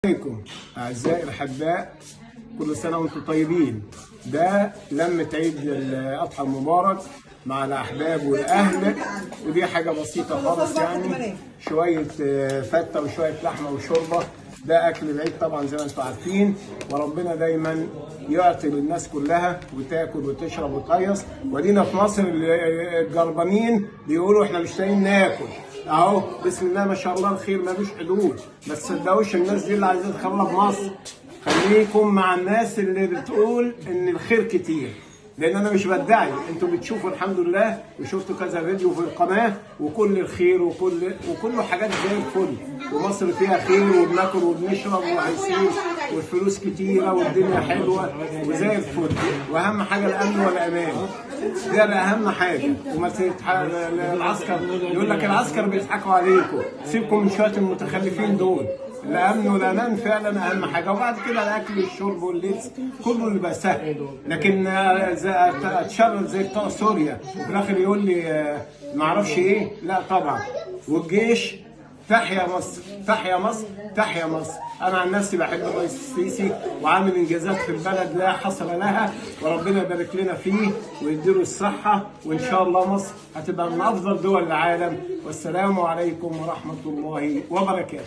عليكم أعزائي الأحباء، كل سنة وأنتم طيبين. ده لمة عيد الأضحى المبارك مع الأحباب والأهل، ودي حاجة بسيطة خالص، يعني شوية فتة وشوية لحمة وشوربة. ده أكل العيد طبعا زي ما أنتم عارفين، وربنا دايما يعطي للناس كلها وتاكل وتشرب وتهيص. ودينا في مصر الجربانين بيقولوا إحنا مش لاقيين ناكل. اهو بسم الله ما شاء الله الخير ملوش حدود. ما تصدقوش الناس دي اللي عايزه تخرب مصر. خليكم مع الناس اللي بتقول ان الخير كتير، لان انا مش بدعي. انتوا بتشوفوا الحمد لله، وشفتوا كذا فيديو في القناه، وكل الخير وكله حاجات زي الفل، ومصر فيها خير وبناكل وبنشرب وعايشين والفلوس كتيره والدنيا حلوه وزي الفل. واهم حاجه الامن والامان، ده اهم حاجه. وما العسكر يقول لك العسكر بيضحكوا عليكم، سيبكم من شويه المتخلفين دول. الامن والامان فعلا اهم حاجه، وبعد كده الاكل والشرب واللبس كله يبقى سهل. لكن اتشرد زي بتوع سوريا وفي الاخر يقول لي ما اعرفش ايه، لا طبعا. والجيش تحيا مصر، تحيا مصر، تحيا مصر. انا عن نفسي بحب الرئيس السيسي وعامل انجازات في البلد لا حصر لها، وربنا يبارك لنا فيه ويديله الصحه، وان شاء الله مصر هتبقى من افضل دول العالم. والسلام عليكم ورحمه الله وبركاته.